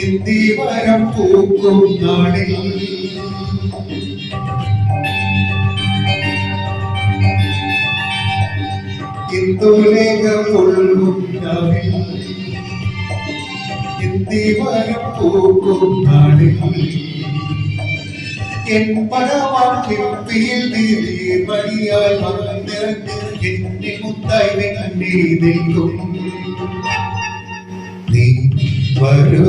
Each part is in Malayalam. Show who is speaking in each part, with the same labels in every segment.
Speaker 1: ഇന്ദിവരം പൂക്കും നാളിൽ ഇന്ദിവരം പൂക്കും നാളിൽ എൻ പരമാക്കിൽ നീതിയായി വന്നിറങ്ങി എന്നെ മുത്തായി കണ്ണീ നിൽക്കും നീ വരൂ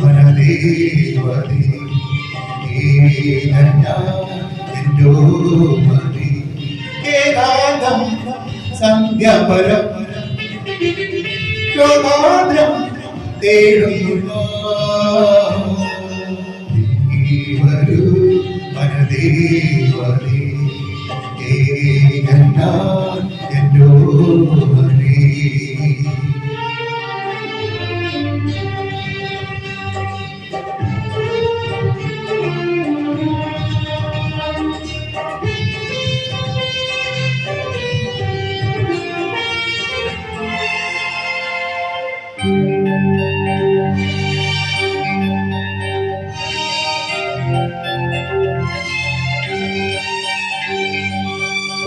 Speaker 1: മനദേവതി എന്നോ മതി ഏകാന്തം സന്ധ്യാപരം ലോകാദ്രം തേടുന്നു വരൂ മനദേവതി എന്നോ മതി.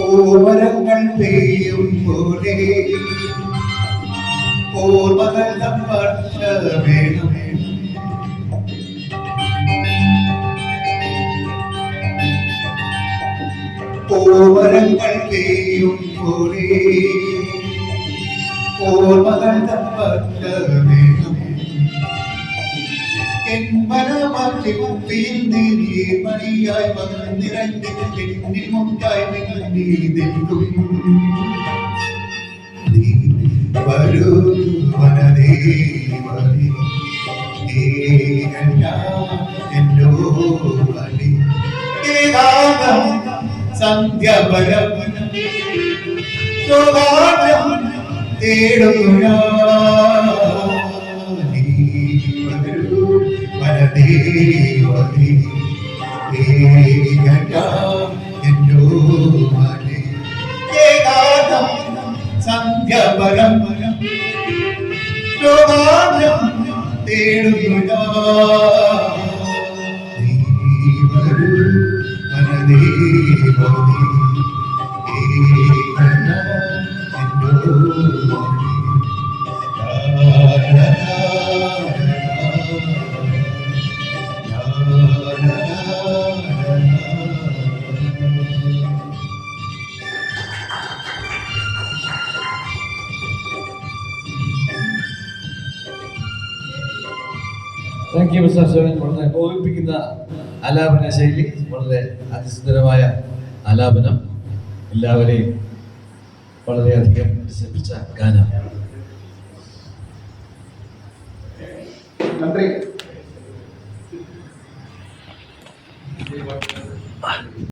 Speaker 1: ഓമരങ്ങൾ പെയ്യും പോലെ ഓർമ്മകൾ വർഷ വേണം ഓമരങ്ങൾ പെയ്യും പോലെ ഓർമ്മകൾ വർഷ വേണം എൻ മനമറിയിൽ നീർമണിയായി വന്നിറങ്ങി എന്നിൽ മുട്ടായി നീ നിൽക്കും നീ വരൂ വനദേവതി എന്നോ മതി ഏകാന്തം സന്ധ്യാപരം ലോകാദ്രം തേടുന്നു ദേവതി എന്നോ മതി ഏകാന്തം സന്ധ്യാപരം ലോകാദ്രം തേടുന്നു മനദേവതി എന്നോ മതി.
Speaker 2: Thank you mister Ashokan. വളരെ കോപിപ്പിക്കുന്ന ആലാപന ശൈലി, വളരെ അതിസുന്ദരമായ ആലാപനം, എല്ലാവരെയും വളരെയധികം രസിപ്പിച്ച ഗാനം.
Speaker 1: നന്ദി.